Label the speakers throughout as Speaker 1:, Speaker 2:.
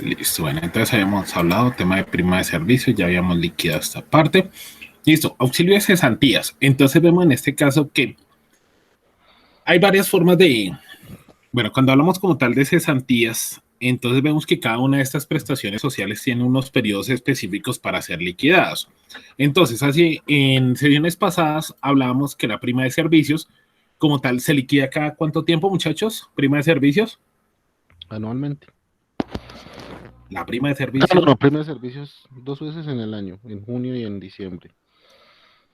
Speaker 1: Listo, bueno, entonces habíamos hablado tema de prima de servicio, ya habíamos liquidado esta parte. Listo, auxilio de cesantías. Entonces vemos en este caso que hay varias formas de, bueno, cuando hablamos como tal de cesantías, entonces vemos que cada una de estas prestaciones sociales tiene unos periodos específicos para ser liquidados. Entonces, así en sesiones pasadas hablábamos que la prima de servicios como tal se liquida cada cuánto tiempo, muchachos, prima de servicios.
Speaker 2: Anualmente.
Speaker 1: La prima de
Speaker 2: Ah, no,
Speaker 1: servicios.
Speaker 2: no, premio de servicios 2 veces en el año, en junio y en diciembre.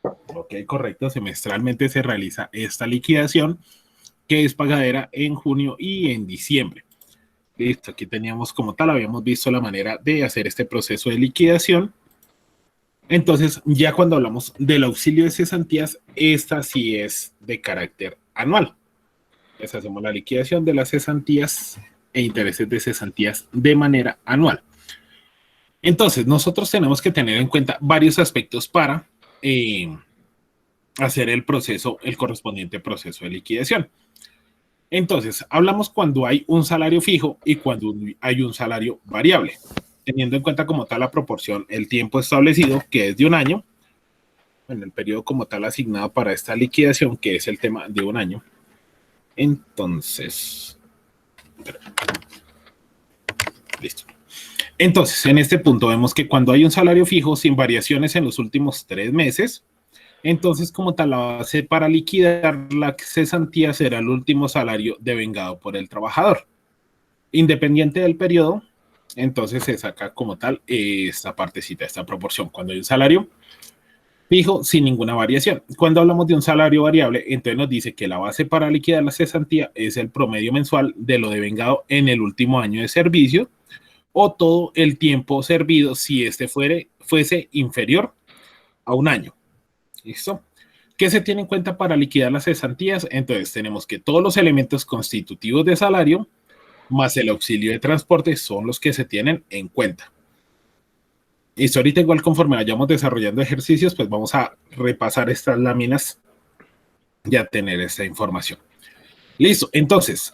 Speaker 1: Ok, correcto. Semestralmente se realiza esta liquidación que es pagadera en junio y en diciembre. Listo, aquí teníamos como tal, habíamos visto la manera de hacer este proceso de liquidación. Entonces, ya cuando hablamos del auxilio de cesantías, esta sí es de carácter anual. Les hacemos la liquidación de las cesantías e intereses de cesantías de manera anual. Entonces, nosotros tenemos que tener en cuenta varios aspectos para hacer el proceso, el correspondiente proceso de liquidación. Entonces, hablamos cuando hay un salario fijo y cuando hay un salario variable, teniendo en cuenta como tal la proporción, el tiempo establecido, que es de un año, en el periodo como tal asignado para esta liquidación, que es el tema de un año. Entonces, listo. Entonces, en este punto vemos que cuando hay un salario fijo sin variaciones en los últimos 3 meses, entonces como tal la base para liquidar la cesantía será el último salario devengado por el trabajador. Independiente del periodo, entonces se saca como tal esta partecita, esta proporción. Cuando hay un salario fijo sin ninguna variación. Cuando hablamos de un salario variable, entonces nos dice que la base para liquidar la cesantía es el promedio mensual de lo devengado en el último año de servicio o todo el tiempo servido si este fuese inferior a un año. ¿Listo? ¿Qué se tiene en cuenta para liquidar las cesantías? Entonces tenemos que todos los elementos constitutivos de salario más el auxilio de transporte son los que se tienen en cuenta. Y ahorita igual conforme vayamos desarrollando ejercicios, pues vamos a repasar estas láminas y a tener esta información. Listo, entonces,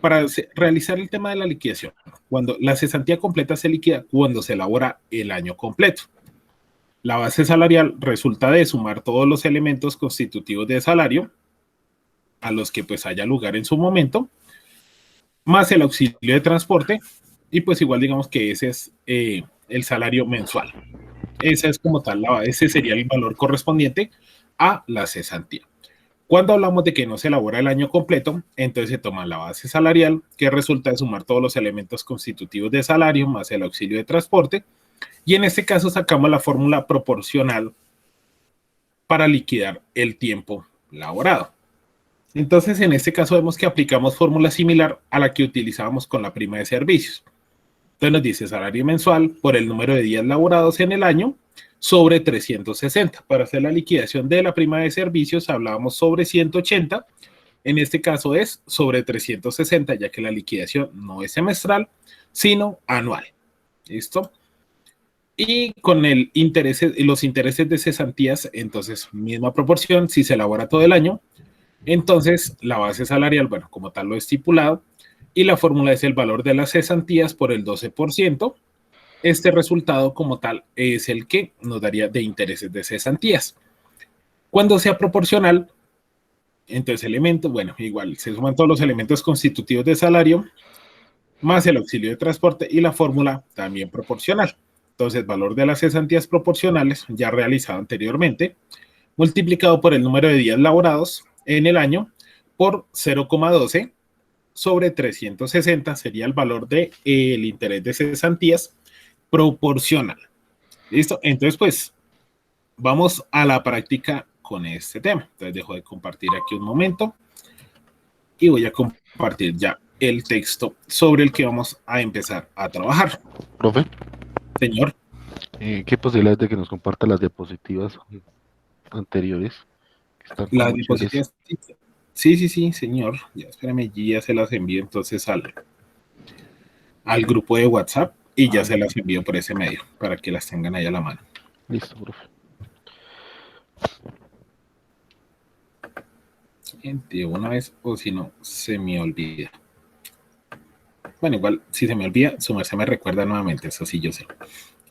Speaker 1: para realizar el tema de la liquidación, cuando la cesantía completa se liquida cuando se elabora el año completo. La base salarial resulta de sumar todos los elementos constitutivos de salario a los que pues haya lugar en su momento, más el auxilio de transporte, y pues igual digamos que ese es el salario mensual. Ese es como tal, ese sería el valor correspondiente a la cesantía. Cuando hablamos de que no se elabora el año completo, entonces se toma la base salarial, que resulta de sumar todos los elementos constitutivos de salario más el auxilio de transporte, y en este caso sacamos la fórmula proporcional para liquidar el tiempo laborado. Entonces, en este caso vemos que aplicamos fórmula similar a la que utilizábamos con la prima de servicios. Entonces nos dice salario mensual por el número de días laborados en el año sobre 360. Para hacer la liquidación de la prima de servicios hablábamos sobre 180. En este caso es sobre 360, ya que la liquidación no es semestral, sino anual. ¿Listo? Y con los intereses de cesantías, entonces misma proporción, si se elabora todo el año, entonces la base salarial, bueno, como tal lo estipulado, y la fórmula es el valor de las cesantías por el 12%. Este resultado como tal es el que nos daría de intereses de cesantías. Cuando sea proporcional, entonces elementos, bueno, igual se suman todos los elementos constitutivos de salario, más el auxilio de transporte y la fórmula también proporcional. Entonces, valor de las cesantías proporcionales, ya realizado anteriormente, multiplicado por el número de días laborados en el año por 0,12 sobre 360 sería el valor del interés de cesantías proporcional. ¿Listo? Entonces, pues, vamos a la práctica con este tema. Entonces, dejo de compartir aquí un momento y voy a compartir ya el texto sobre el que vamos a empezar a trabajar.
Speaker 2: Profe,
Speaker 1: Señor,
Speaker 2: ¿qué posibilidades de que nos comparta las diapositivas anteriores? Que están
Speaker 1: las
Speaker 2: como chéveres.
Speaker 1: diapositivas. Sí, sí, sí, señor. Ya, espérame, ya se las envío entonces al grupo de WhatsApp y ya se las envío por ese medio para que las tengan ahí a la mano.
Speaker 2: Listo, profe.
Speaker 1: De una vez o si no, se me olvida. Bueno, igual, si se me olvida, su merced me recuerda nuevamente, eso sí yo sé.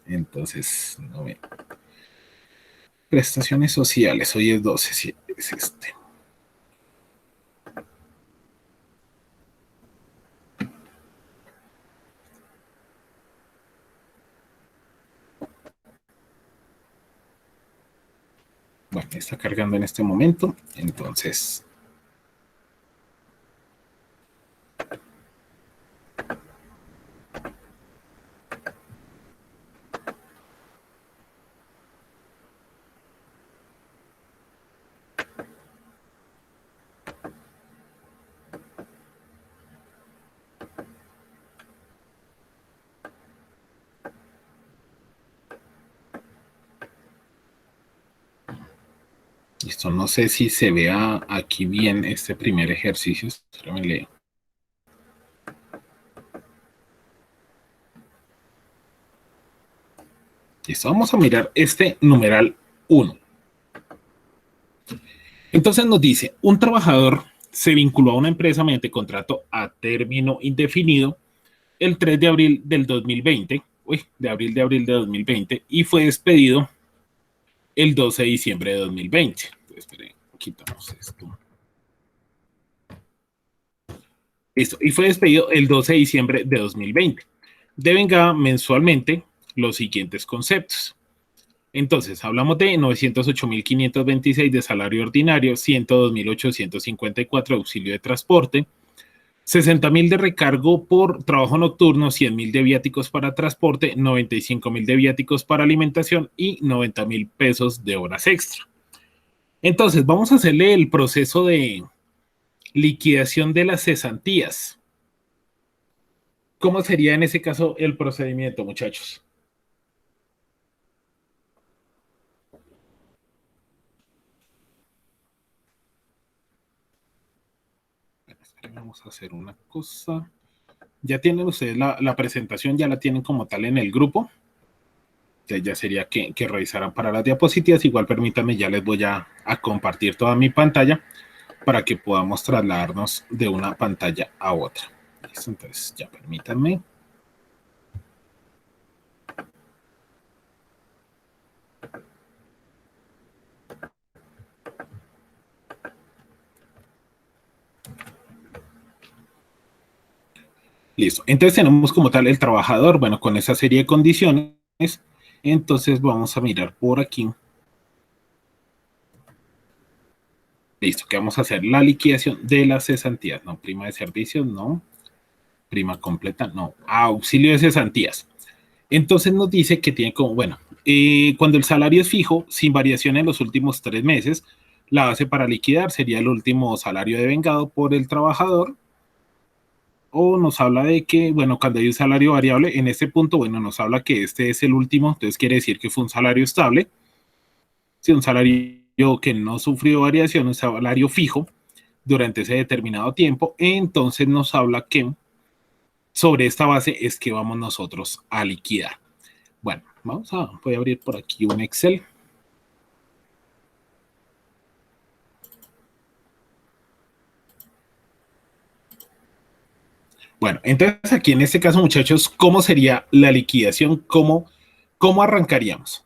Speaker 1: Entonces, no me... Prestaciones sociales, hoy es 12, sí, es este. Bueno, está cargando en este momento, entonces... Listo, no sé si se vea aquí bien este primer ejercicio. Espérame, leo. Listo, vamos a mirar este numeral 1. Entonces nos dice, un trabajador se vinculó a una empresa mediante contrato a término indefinido el 3 de abril del 2020, de abril de 2020, y fue despedido el 12 de diciembre de 2020. Entonces, esperen, quitamos esto. Listo, y fue despedido el 12 de diciembre de 2020. Devenga mensualmente los siguientes conceptos. Entonces, hablamos de 908.526 de salario ordinario, 102.854 de auxilio de transporte, 60.000 de recargo por trabajo nocturno, 100.000 de viáticos para transporte, 95.000 de viáticos para alimentación y 90.000 pesos de horas extra. Entonces, vamos a hacerle el proceso de liquidación de las cesantías. ¿Cómo sería en ese caso el procedimiento, muchachos? Vamos a hacer una cosa. Ya tienen ustedes la presentación, ya la tienen como tal en el grupo. Ya sería que revisaran para las diapositivas. Igual permítanme, ya les voy a compartir toda mi pantalla para que podamos trasladarnos de una pantalla a otra. ¿Listo? Entonces, ya permítanme. Listo. Entonces tenemos como tal el trabajador, bueno, con esa serie de condiciones. Entonces vamos a mirar por aquí. Listo, que vamos a hacer la liquidación de las cesantías. No, prima de servicios, no. Prima completa, no. Auxilio de cesantías. Entonces nos dice que tiene como, bueno, cuando el salario es fijo, sin variación en los últimos 3 meses, la base para liquidar sería el último salario devengado por el trabajador. O nos habla de que, bueno, cuando hay un salario variable, en este punto, bueno, nos habla que este es el último, entonces quiere decir que fue un salario estable. Si un salario que no sufrió variación, un salario fijo durante ese determinado tiempo, entonces nos habla que sobre esta base es que vamos nosotros a liquidar. Bueno, voy a abrir por aquí un Excel. Bueno, entonces aquí en este caso, muchachos, ¿cómo sería la liquidación? ¿Cómo arrancaríamos?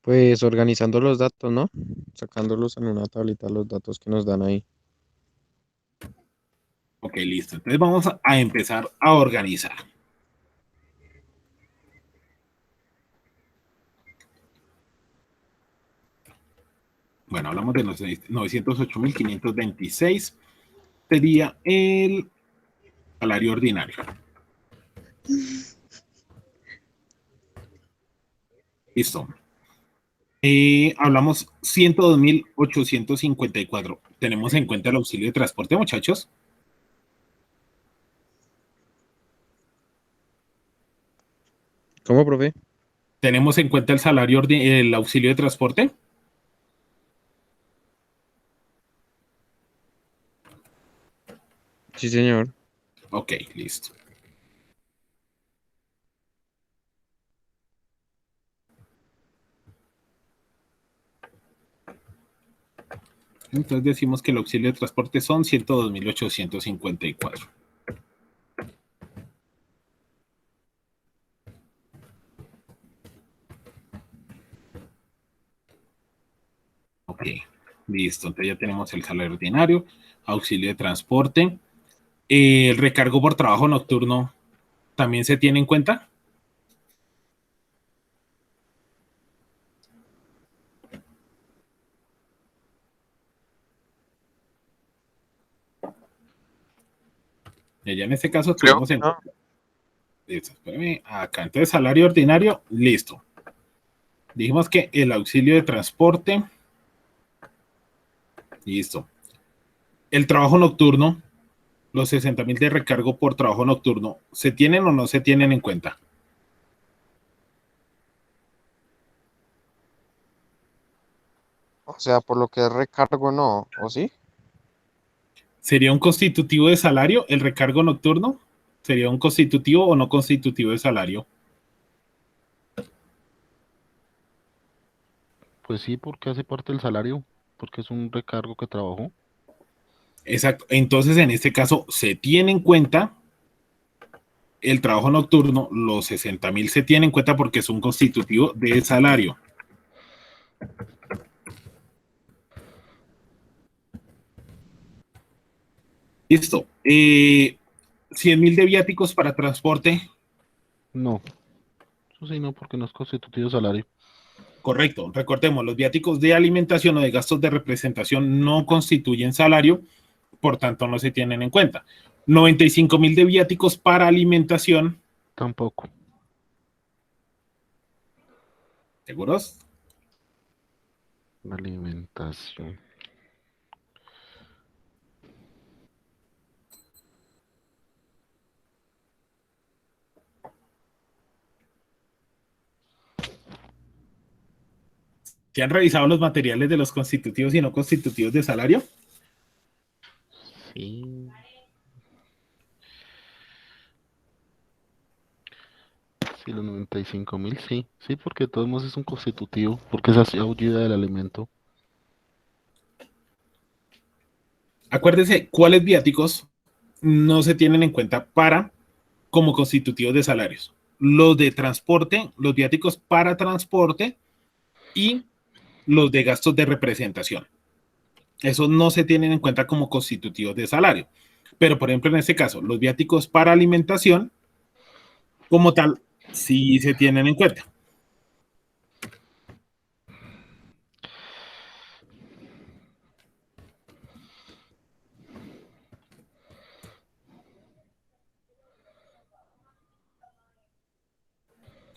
Speaker 3: Pues organizando los datos, ¿no? Sacándolos en una tablita los datos que nos dan ahí.
Speaker 1: Ok, listo. Entonces vamos a empezar a organizar. Bueno, hablamos de los 908.526. Sería el salario ordinario. Listo. Hablamos 102.854. ¿Tenemos en cuenta el auxilio de transporte, muchachos?
Speaker 3: ¿Cómo, profe?
Speaker 1: ¿Tenemos en cuenta el salario, el auxilio de transporte?
Speaker 3: Sí, señor.
Speaker 1: Ok, listo. Entonces decimos que el auxilio de transporte son 102.854. Ok, listo. Entonces ya tenemos el salario ordinario, auxilio de transporte. El recargo por trabajo nocturno también se tiene en cuenta. Y ya en este caso
Speaker 3: Creo
Speaker 1: tuvimos
Speaker 3: que
Speaker 1: en
Speaker 3: no.
Speaker 1: listo, espérame, acá. Entonces, salario ordinario, listo. Dijimos que el auxilio de transporte, listo. El trabajo nocturno, los 60.000 de recargo por trabajo nocturno, ¿se tienen o no se tienen en cuenta?
Speaker 3: O sea, por lo que es recargo, no. ¿O sí?
Speaker 1: ¿Sería un constitutivo de salario el recargo nocturno? ¿Sería un constitutivo o no constitutivo de salario?
Speaker 2: Pues sí, porque hace parte del salario, porque es un recargo que trabajó.
Speaker 1: Exacto. Entonces, en este caso, se tiene en cuenta el trabajo nocturno, los 60.000 se tiene en cuenta porque es un constitutivo de salario. Listo. 100.000 de viáticos para transporte.
Speaker 2: No, eso sí, no, porque no es constitutivo de salario.
Speaker 1: Correcto. Recordemos, los viáticos de alimentación o de gastos de representación no constituyen salario, por tanto no se tienen en cuenta. 95.000 de viáticos para alimentación.
Speaker 2: Tampoco.
Speaker 1: ¿Seguros?
Speaker 2: Alimentación.
Speaker 1: ¿Se han revisado los materiales de los constitutivos y no constitutivos de salario?
Speaker 2: Sí. Sí, los 95.000, sí. Sí, porque de todos modos es un constitutivo, porque es así ayuda del alimento.
Speaker 1: Acuérdense cuáles viáticos no se tienen en cuenta para como constitutivos de salarios. Los de transporte, los viáticos para transporte y los de gastos de representación. Esos no se tienen en cuenta como constitutivos de salario. Pero, por ejemplo, en este caso, los viáticos para alimentación, como tal, sí se tienen en cuenta.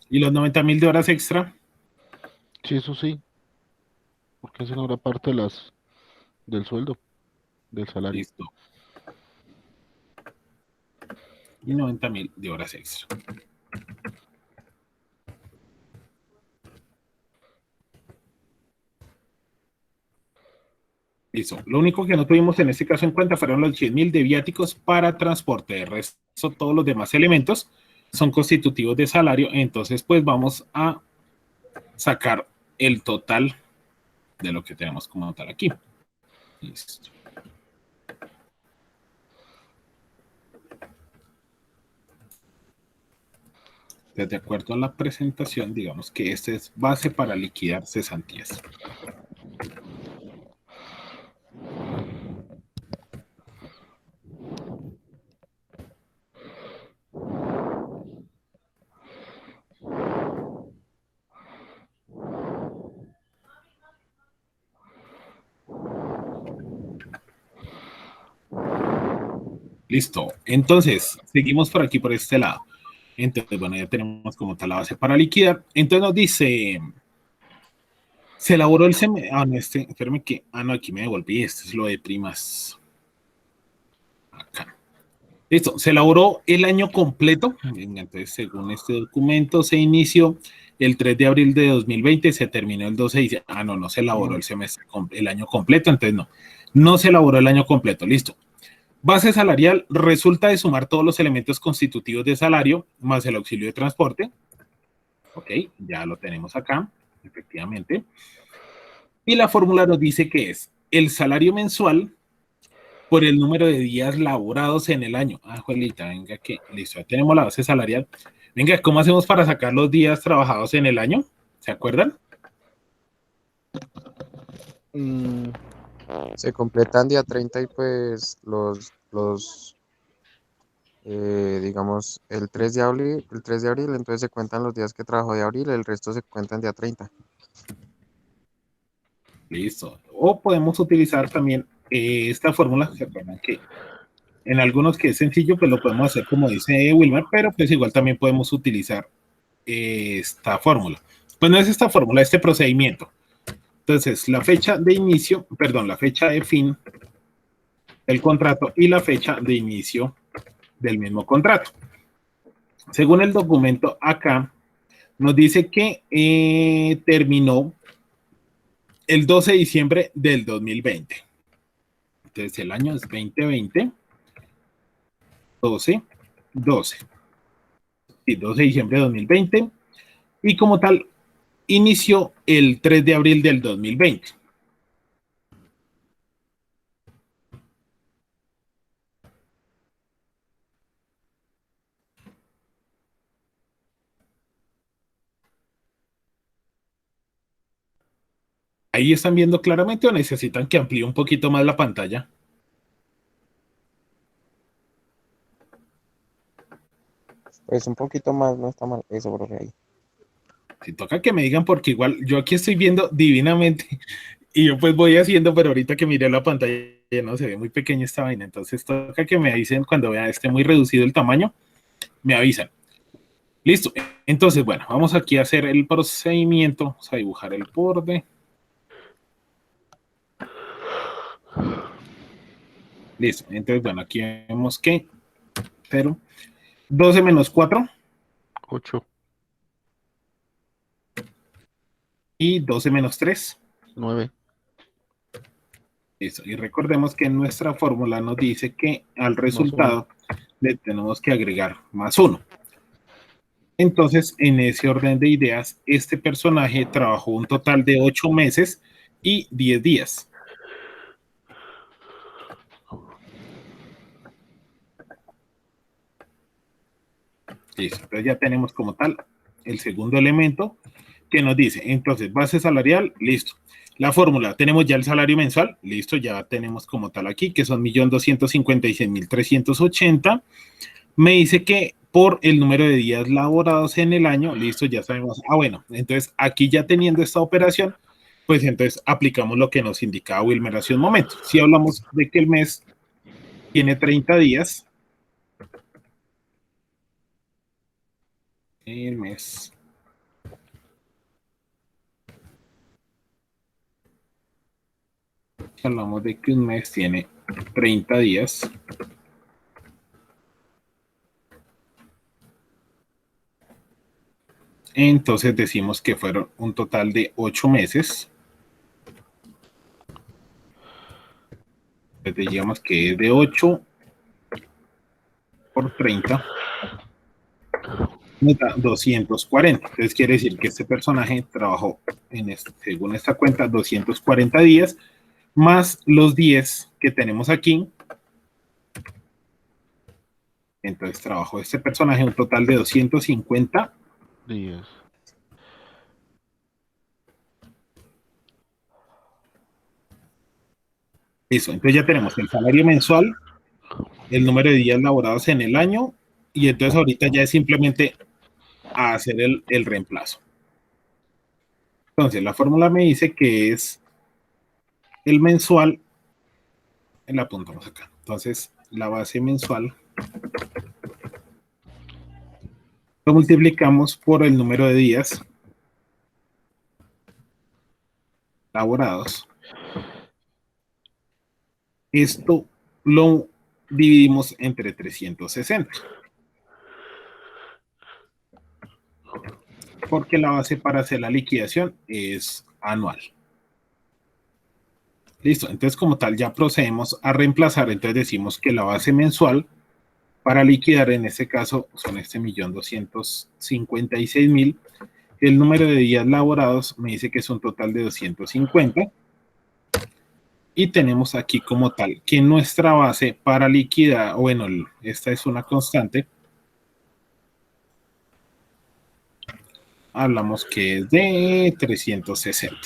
Speaker 1: Y los 90.000 de horas extra,
Speaker 2: Sí, eso sí, porque eso no era parte de del sueldo, del salario.
Speaker 1: listo. Y 90.000 de horas extra. Listo. Lo único que no tuvimos en este caso en cuenta fueron los 100.000 de viáticos para transporte. De resto, todos los demás elementos son constitutivos de salario. Entonces, pues vamos a sacar el total de lo que tenemos como tal aquí. Listo. Entonces, de acuerdo a la presentación, digamos que este es base para liquidar cesantías. Listo. Entonces, seguimos por aquí, por este lado. Entonces, bueno, ya tenemos como tal la base para liquidar. Entonces nos dice, se elaboró el semestre. Ah, no, espérame que. Ah, no, aquí me devolví. Esto es lo de primas. Acá. Listo. Se elaboró el año completo. Entonces, según este documento, se inició el 3 de abril de 2020, se terminó el 12 de diciembre. Ah, no, no se elaboró el semestre, el año completo. Entonces, no. No se elaboró el año completo. Listo. Base salarial resulta de sumar todos los elementos constitutivos de salario más el auxilio de transporte. Ok, ya lo tenemos acá, efectivamente. Y la fórmula nos dice que es el salario mensual por el número de días laborados en el año. Ah, Juelita, venga que, listo, ya tenemos la base salarial. Venga, ¿cómo hacemos para sacar los días trabajados en el año? ¿Se acuerdan?
Speaker 2: Mm,
Speaker 3: Se completan día 30 y pues digamos, el 3 de abril, entonces se cuentan los días que trabajó de abril, el resto se cuentan día 30.
Speaker 1: Listo. O podemos utilizar también esta fórmula, ¿se acuerdan que en algunos que es sencillo, pues lo podemos hacer como dice Wilmer, pero pues igual también podemos utilizar esta fórmula. Pues no es esta fórmula, este procedimiento. Entonces, la fecha de inicio, perdón, la fecha de fin del contrato y la fecha de inicio del mismo contrato. Según el documento acá, nos dice que terminó el 12 de diciembre del 2020. Entonces, el año es 2020, 12, 12. Sí, 12 de diciembre de 2020. Y como tal, inició el 3 de abril del 2020. Ahí están viendo claramente o necesitan que amplíe un poquito más la pantalla.
Speaker 3: Pues un poquito más, no está mal eso, profe, ahí.
Speaker 1: Si toca que me digan, porque igual yo aquí estoy viendo divinamente y yo pues voy haciendo, pero ahorita que miré la pantalla no se ve muy pequeña esta vaina, entonces toca que me avisen cuando vean esté muy reducido el tamaño, me avisan. Listo, entonces bueno, vamos aquí a hacer el procedimiento, vamos a dibujar el borde. Listo, entonces bueno, aquí vemos que 0, 12 menos 4
Speaker 2: 8,
Speaker 1: y 12 menos 3.
Speaker 2: 9.
Speaker 1: Listo, y recordemos que nuestra fórmula nos dice que al resultado le tenemos que agregar más 1. Entonces, en ese orden de ideas, este personaje trabajó un total de 8 meses y 10 días. Listo, entonces ya tenemos como tal el segundo elemento que nos dice, entonces, base salarial, listo. La fórmula, tenemos ya el salario mensual, listo, ya tenemos como tal aquí, que son 1.256.380. Me dice que por el número de días laborados en el año, listo, ya sabemos. Ah, bueno, entonces aquí ya teniendo esta operación, pues entonces aplicamos lo que nos indicaba Wilmer hace un momento. Si hablamos de que el mes tiene 30 días, el mes hablamos de que un mes tiene 30 días. Entonces decimos que fueron un total de 8 meses. Entonces digamos que es de 8 por 30. Nos da 240. Entonces quiere decir que este personaje trabajó, según esta cuenta, 240 días, más los 10 que tenemos aquí. Entonces trabajó este personaje un total de 250
Speaker 2: días.
Speaker 1: Listo, entonces ya tenemos el salario mensual, el número de días laborados en el año, y entonces ahorita ya es simplemente hacer el reemplazo. Entonces la fórmula me dice que es el mensual, la apuntamos acá. Entonces la base mensual lo multiplicamos por el número de días laborados. Esto lo dividimos entre 360. Porque la base para hacer la liquidación es anual. Listo, entonces como tal ya procedemos a reemplazar, entonces decimos que la base mensual para liquidar en este caso son 1.256.000. El número de días laborados me dice que es un total de 250. Y tenemos aquí como tal que nuestra base para liquidar, bueno, esta es una constante, hablamos que es de 360.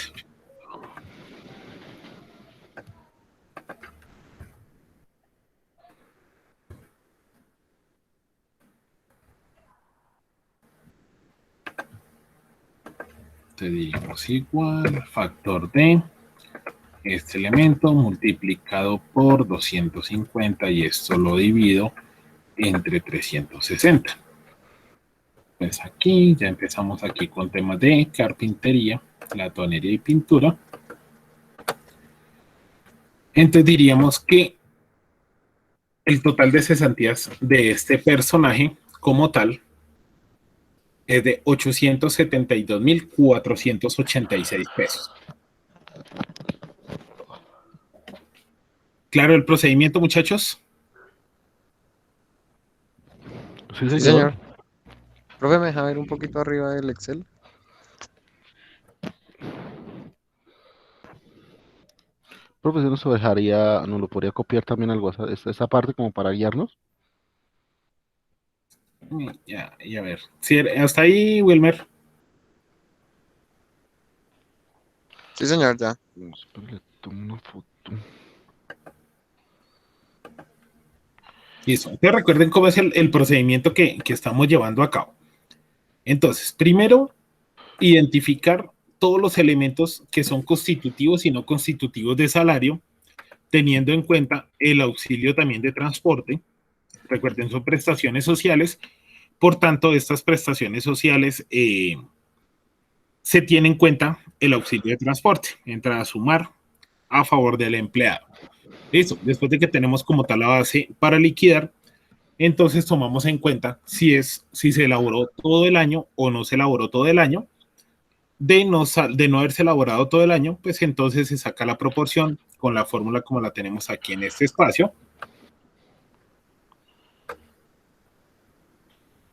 Speaker 1: Te diríamos igual, factor de este elemento multiplicado por 250 y esto lo divido entre 360. Pues aquí ya empezamos aquí con temas de carpintería, latonería y pintura. Entonces diríamos que el total de cesantías de este personaje como tal es de 872.486 pesos. ¿Claro el procedimiento, muchachos?
Speaker 2: Sí,
Speaker 3: Sí,
Speaker 2: señor.
Speaker 3: señor. Profe, ¿me deja ver un poquito arriba del Excel?
Speaker 2: Profesor, ¿nos lo dejaría, nos lo podría copiar también al WhatsApp, esa parte como para guiarnos?
Speaker 1: Ya, y a ver. Sí, hasta ahí, Wilmer.
Speaker 3: Sí, señor, ya.
Speaker 2: Espera, le tomo una foto.
Speaker 1: Listo. Entonces recuerden cómo es el procedimiento que estamos llevando a cabo. Entonces, primero, identificar todos los elementos que son constitutivos y no constitutivos de salario, teniendo en cuenta el auxilio también de transporte. Recuerden, son prestaciones sociales. Por tanto, estas prestaciones sociales se tiene en cuenta el auxilio de transporte. Entra a sumar a favor del empleado. Listo. Después de que tenemos como tal la base para liquidar, entonces tomamos en cuenta si se elaboró todo el año o no se elaboró todo el año. De no haberse elaborado todo el año, pues entonces se saca la proporción con la fórmula como la tenemos aquí en este espacio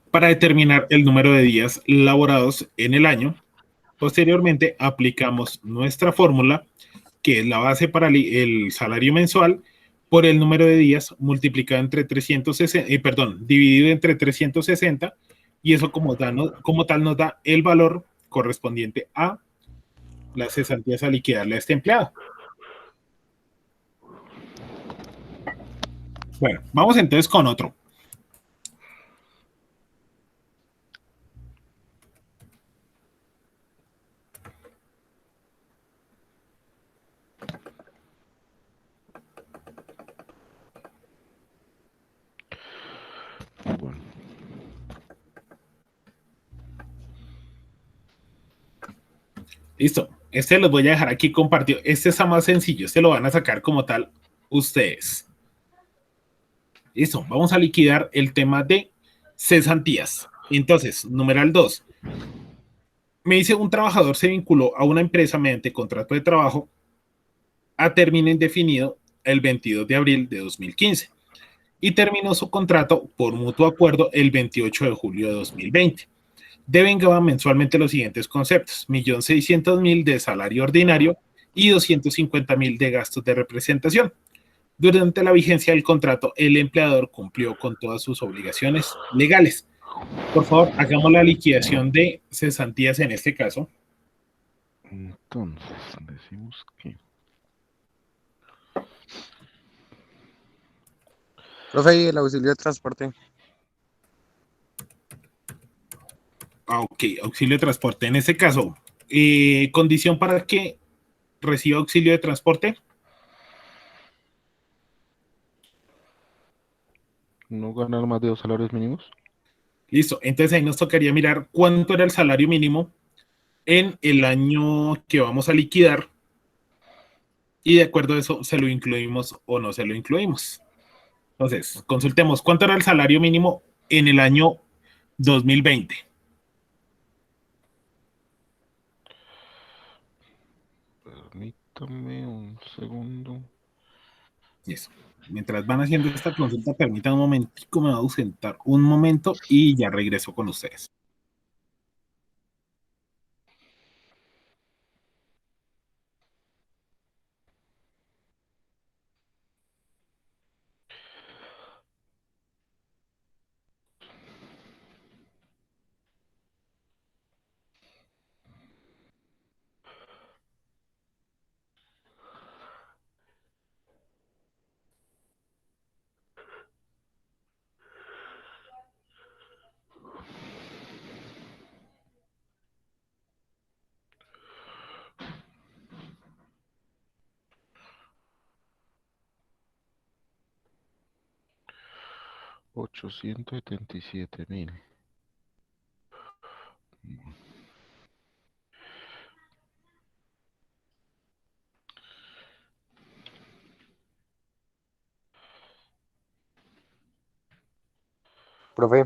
Speaker 1: para determinar el número de días laborados en el año. Posteriormente aplicamos nuestra fórmula, que es la base para el salario mensual, por el número de días multiplicado entre 360, dividido entre 360, y eso como tal nos da el valor correspondiente a las cesantías a liquidarle a este empleado. Bueno, vamos entonces con otro.
Speaker 2: Bueno,
Speaker 1: Listo. Este los voy a dejar aquí compartido. Este está más sencillo. Este lo van a sacar como tal ustedes. Listo. Vamos a liquidar el tema de cesantías. Entonces, numeral 2. Me dice un trabajador se vinculó a una empresa mediante contrato de trabajo a término indefinido el 22 de abril de 2015 y terminó su contrato por mutuo acuerdo el 28 de julio de 2020. Devengaba mensualmente los siguientes conceptos: 1.600.000 de salario ordinario y 250.000 de gastos de representación. Durante la vigencia del contrato, el empleador cumplió con todas sus obligaciones legales. Por favor, hagamos la liquidación de cesantías en este caso.
Speaker 2: entonces, decimos que...
Speaker 3: Profe, ¿y el auxilio de transporte?
Speaker 1: Ok, auxilio de transporte. En este caso, condición para que reciba auxilio de transporte.
Speaker 2: ¿No ganar más de 2 salarios mínimos?
Speaker 1: Listo. Entonces ahí nos tocaría mirar cuánto era el salario mínimo en el año que vamos a liquidar y de acuerdo a eso se lo incluimos o no se lo incluimos. Entonces, consultemos cuánto era el salario mínimo en el año 2020.
Speaker 2: Permítame un segundo.
Speaker 1: Eso. Mientras van haciendo esta consulta, permítanme un momentico, me voy a ausentar un momento y ya regreso con ustedes.
Speaker 2: 877.000.
Speaker 3: Profe,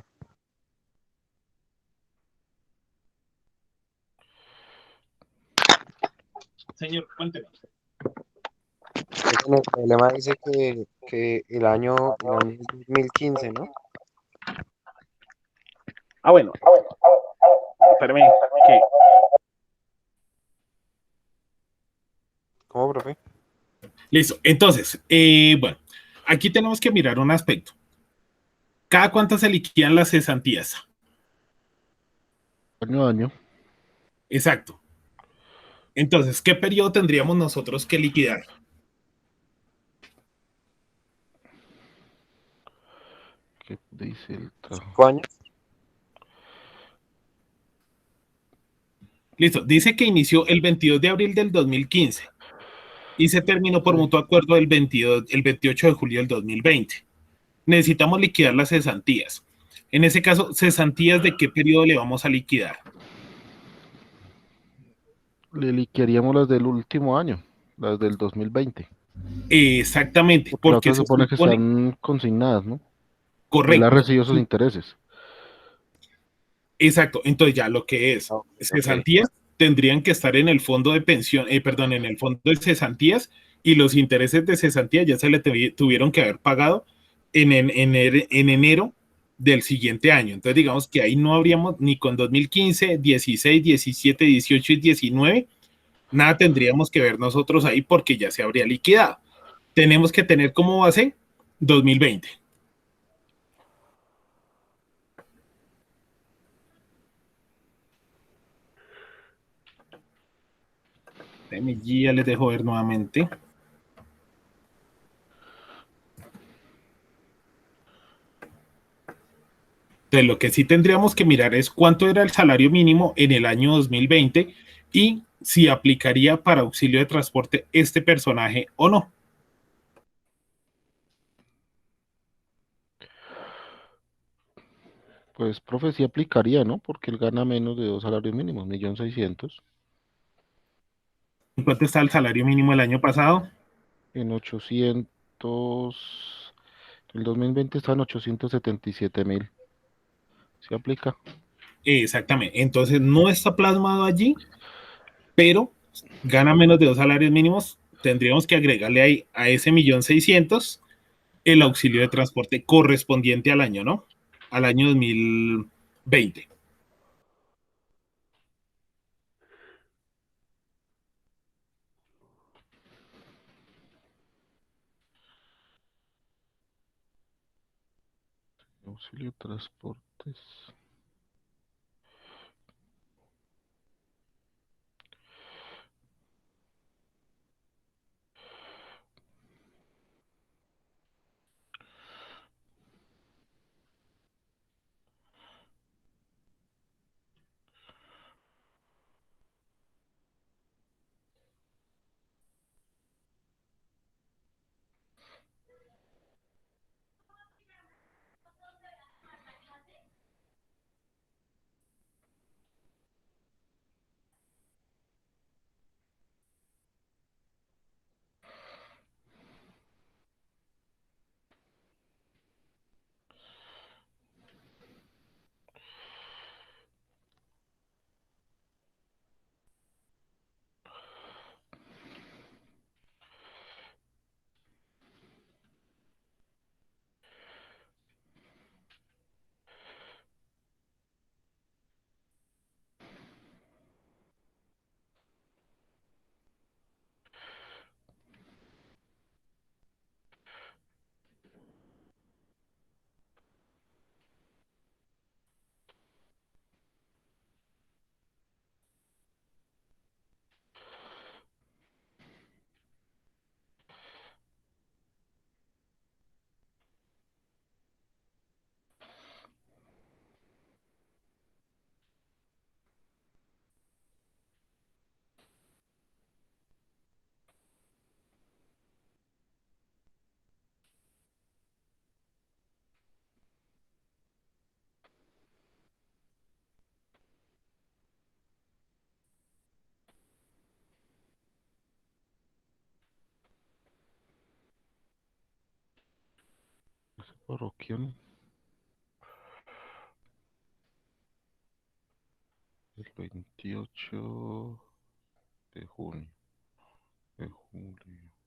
Speaker 1: Señor, cuénteme.
Speaker 3: es que en el problema dice que el año es 2015, ¿no?
Speaker 1: Ah, bueno, espérame, que
Speaker 3: ¿Cómo, profe?
Speaker 1: listo. Entonces, bueno, aquí tenemos que mirar un aspecto. ¿Cada cuánto se liquidan las cesantías?
Speaker 2: Año a año.
Speaker 1: Exacto. Entonces, ¿qué periodo tendríamos nosotros que liquidar?
Speaker 2: ¿Qué dice el trabajo?
Speaker 3: 5 años.
Speaker 1: Listo. Dice que inició el 22 de abril del 2015 y se terminó por mutuo acuerdo el 28 de julio del 2020. Necesitamos liquidar las cesantías. En ese caso, ¿cesantías de qué periodo le vamos a liquidar?
Speaker 2: Le liquidaríamos las del último año, las del 2020.
Speaker 1: Exactamente,
Speaker 2: Porque las
Speaker 1: porque
Speaker 2: otras se
Speaker 1: se
Speaker 2: supone que
Speaker 1: supone,
Speaker 2: están consignadas, ¿no? Él ha
Speaker 1: correcto,
Speaker 2: recibido sus intereses.
Speaker 1: exacto. Entonces ya lo que es
Speaker 3: Ok, ok.
Speaker 1: cesantías tendrían que estar en el fondo de pensión, perdón, en el fondo de cesantías y los intereses de cesantía ya se le tuvieron que haber pagado en enero del siguiente año. Entonces digamos que ahí no habríamos ni con 2015, 16, 17, 18 y 19, nada tendríamos que ver nosotros ahí porque ya se habría liquidado. Tenemos que tener como base 2020. Ya les dejo ver nuevamente. Entonces, lo que sí tendríamos que mirar es cuánto era el salario mínimo en el año 2020 y si aplicaría para auxilio de transporte este personaje o no.
Speaker 2: Pues, profe, sí aplicaría, ¿no? Porque él gana menos de 2 salarios mínimos, 1.600.000.
Speaker 1: ¿En cuánto está el salario mínimo el año pasado?
Speaker 2: En 800, el 2020 está en 877.000. Sí aplica.
Speaker 1: Exactamente. Entonces, no está plasmado allí, pero gana menos de 2 salarios mínimos. Tendríamos que agregarle ahí a ese 1.600.000 el auxilio de transporte correspondiente al año, ¿no? Al año 2020.
Speaker 2: Auxilio transportes. Parroquial, el 28 de junio, de julio.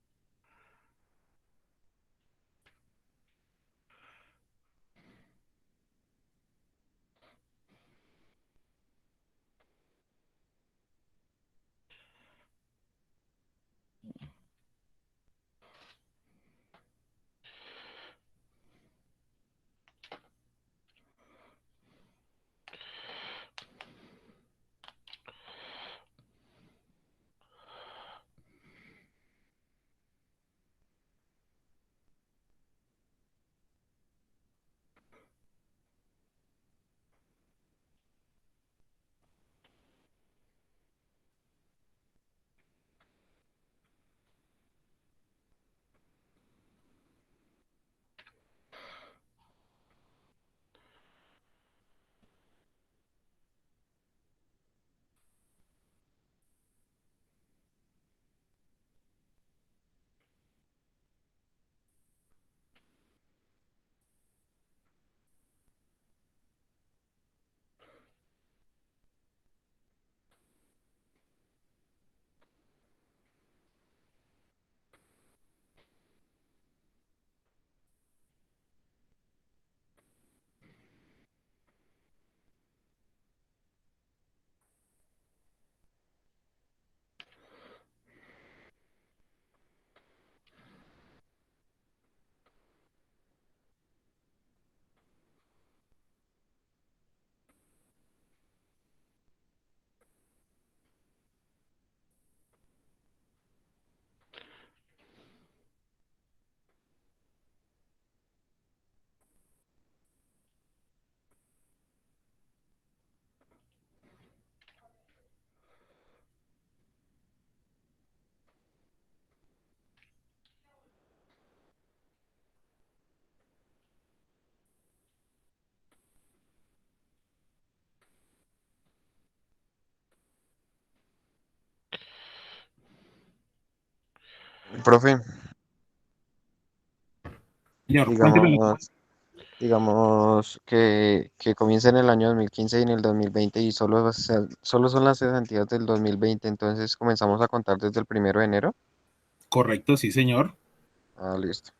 Speaker 3: Profe,
Speaker 1: Señor, cuénteme.
Speaker 3: digamos que comienza en el año 2015 y en el 2020 y solo son las cesantías del 2020, entonces comenzamos a contar desde el 1 de enero.
Speaker 1: Correcto, sí, señor.
Speaker 3: Ah, listo.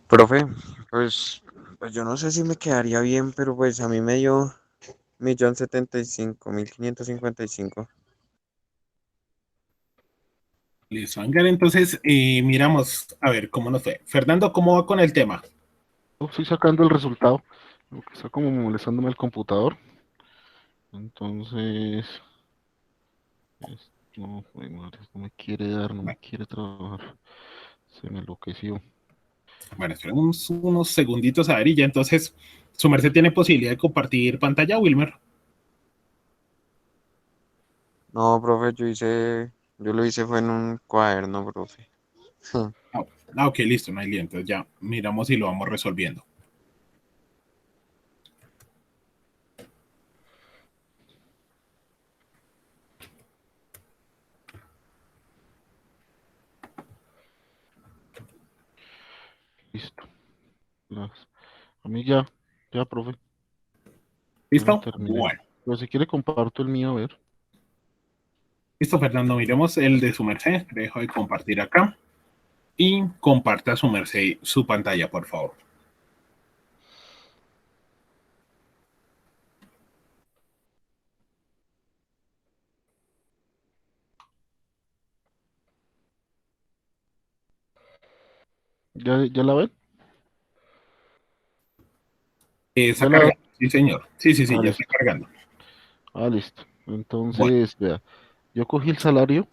Speaker 3: Profe, pues yo no sé si me quedaría bien, pero pues a mí me dio 1.075.555.
Speaker 1: Listo, Ángel, entonces miramos a ver cómo nos fue. Fernando, ¿cómo va con el tema?
Speaker 2: Estoy sacando el resultado, lo que está como molestándome el computador. Entonces, no, jue madre, no me quiere dar, no me
Speaker 1: Bueno,
Speaker 2: quiere trabajar. Se me enloqueció.
Speaker 1: bueno, esperemos unos segunditos a ver y ya entonces su merced tiene posibilidad de compartir pantalla, Wilmer.
Speaker 3: No, profe, yo lo hice fue en un cuaderno, profe.
Speaker 1: Ah, ok, listo, no hay lío, entonces ya miramos y lo vamos resolviendo.
Speaker 2: Listo. Las- a mí ya, profe, ya lo
Speaker 1: ¿Listo?
Speaker 2: terminé.
Speaker 1: Bueno,
Speaker 2: Pero si quiere comparto el mío, a ver.
Speaker 1: listo, Fernando, miremos el de su merced. Dejo de compartir acá y comparta su merced su pantalla, por favor.
Speaker 2: ¿Ya la ven?
Speaker 1: Está
Speaker 2: ¿Ya la ven?
Speaker 1: cargando, sí, señor. Sí, sí, sí,
Speaker 2: Ah,
Speaker 1: ya está
Speaker 2: listo.
Speaker 1: cargando.
Speaker 2: Ah, listo.
Speaker 1: Bueno,
Speaker 2: Entonces, vea, yo cogí el salario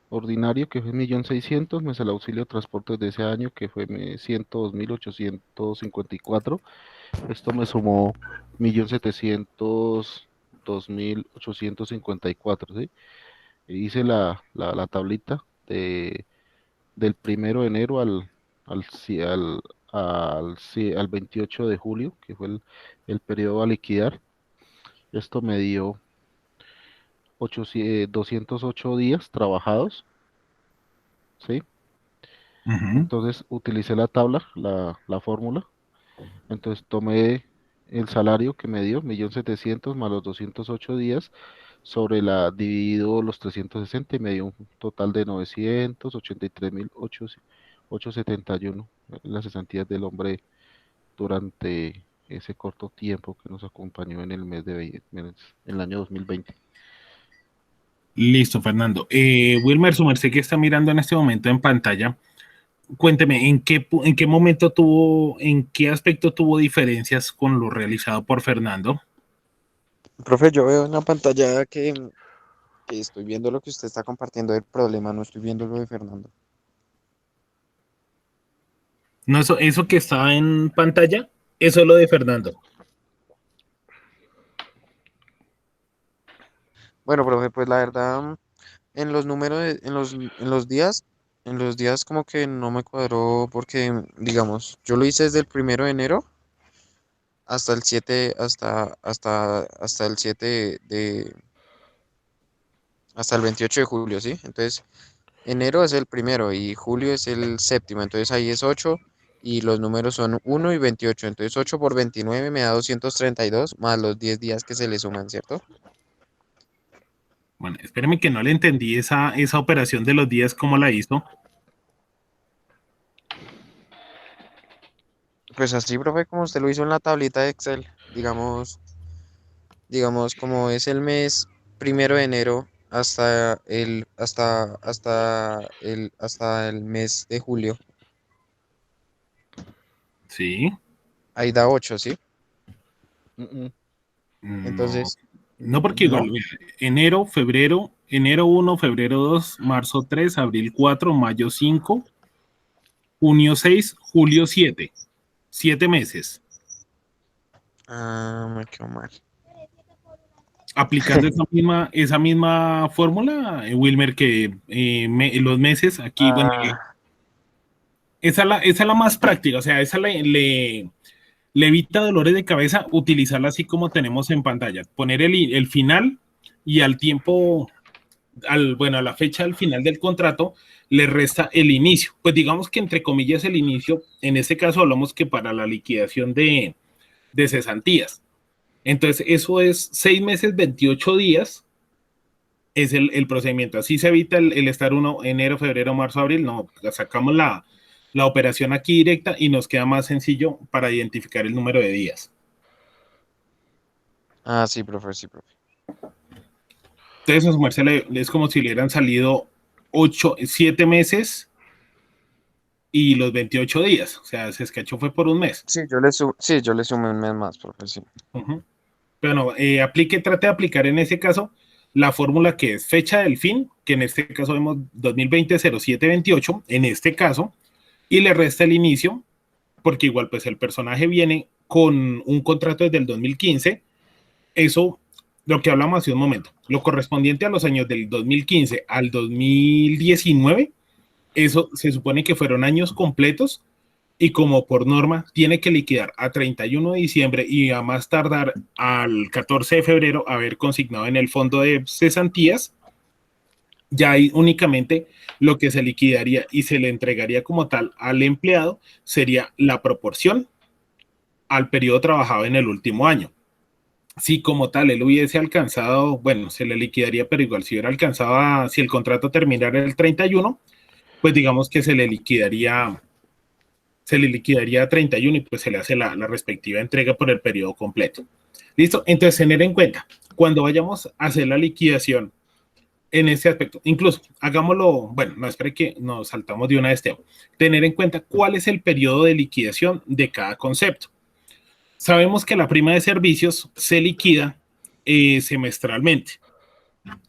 Speaker 2: ordinario que fue 1.600.000, más el auxilio de transportes de ese año que fue 102.854. Esto me sumó 1.702.854, ¿sí? Hice la tablita del 1 de enero al 28 de julio, que fue el periodo a liquidar. Esto me dio 208 días trabajados, ¿sí?
Speaker 1: ujú.
Speaker 2: Entonces utilicé la tabla, la fórmula. Entonces tomé el salario que me dio, 1.700.000 más los 208 días, dividido los 360 y me dio un total de 983.871, las cesantías del hombre durante ese corto tiempo que nos acompañó en el en el año 2020.
Speaker 1: Listo, Fernando. Wilmer, su merced que está mirando en este momento en pantalla, cuénteme, ¿en qué momento tuvo, en qué aspecto tuvo diferencias con lo realizado por Fernando?
Speaker 3: Profe, yo veo en la pantalla que estoy viendo lo que usted está compartiendo del problema, no estoy viendo lo de Fernando.
Speaker 1: No, eso que está en pantalla, eso es lo de Fernando.
Speaker 3: Bueno, profe, pues la verdad, en los números, en los días como que no me cuadró porque, digamos, yo lo hice desde el 1 de enero hasta el 7 hasta el 7 hasta el 28 de julio, ¿sí? Entonces, enero es el primero y julio es el séptimo, entonces ahí es 8 y los números son 1 y 28, entonces 8 por 29 me da 232 más los 10 días que se le suman, ¿cierto?
Speaker 1: Bueno, espéreme que no le entendí esa operación de los días, ¿cómo la hizo?
Speaker 3: Pues así, profe, como usted lo hizo en la tablita de Excel, digamos, como es el mes 1 de enero hasta el mes de julio,
Speaker 1: Sí.
Speaker 3: ahí da 8, ¿sí?
Speaker 2: Mm, mm,
Speaker 1: No,
Speaker 3: Entonces,
Speaker 1: no porque igual,
Speaker 3: no.
Speaker 1: mira, enero 1, febrero 2, marzo 3, abril 4, mayo 5, junio 6, julio 7. 7 meses.
Speaker 3: Ah, me quedó mal.
Speaker 1: Aplicando esa misma fórmula, Wilmer, que los meses aquí, bueno,
Speaker 3: Ah,
Speaker 1: esa es la más práctica, o sea, esa le evita dolores de cabeza utilizarla así como tenemos en pantalla. Poner el final y al tiempo, bueno, a la fecha al final del contrato, le resta el inicio. Pues digamos que entre comillas el inicio, en este caso hablamos que para la liquidación de cesantías. Entonces, eso es 6 meses, 28 días, es el procedimiento. Así se evita el estar uno enero, febrero, marzo, abril. No, sacamos la operación aquí directa y nos queda más sencillo para identificar el número de días.
Speaker 3: Ah, sí, profe, sí, profe.
Speaker 1: Entonces, a su merced es como si le hubieran salido 7 meses y los 28 días. O sea, se escachó fue por un mes.
Speaker 3: Sí, yo le sumé un mes más, profe, sí.
Speaker 1: Pero no, trate de aplicar en ese caso la fórmula que es fecha del fin, que en este caso vemos 2020-07-28, en este caso, y le resta el inicio, porque igual pues el personaje viene con un contrato desde el 2015, eso, lo que hablamos hace un momento, lo correspondiente a los años del 2015 al 2019, eso se supone que fueron años completos y como por norma tiene que liquidar a 31 de diciembre y a más tardar al 14 de febrero haber consignado en el fondo de cesantías, ya hay únicamente lo que se liquidaría y se le entregaría como tal al empleado sería la proporción al periodo trabajado en el último año. Si como tal él hubiese alcanzado, bueno, se le liquidaría, pero igual si hubiera alcanzado, si el contrato terminara el 31, pues digamos que se le liquidaría a 31 y pues se le hace la respectiva entrega por el periodo completo. ¿Listo? Entonces, tener en cuenta, cuando vayamos a hacer la liquidación en ese aspecto, incluso hagámoslo, bueno, no espere que nos saltamos de una vez, Teo. Tener en cuenta cuál es el periodo de liquidación de cada concepto. Sabemos que la prima de servicios se liquida semestralmente.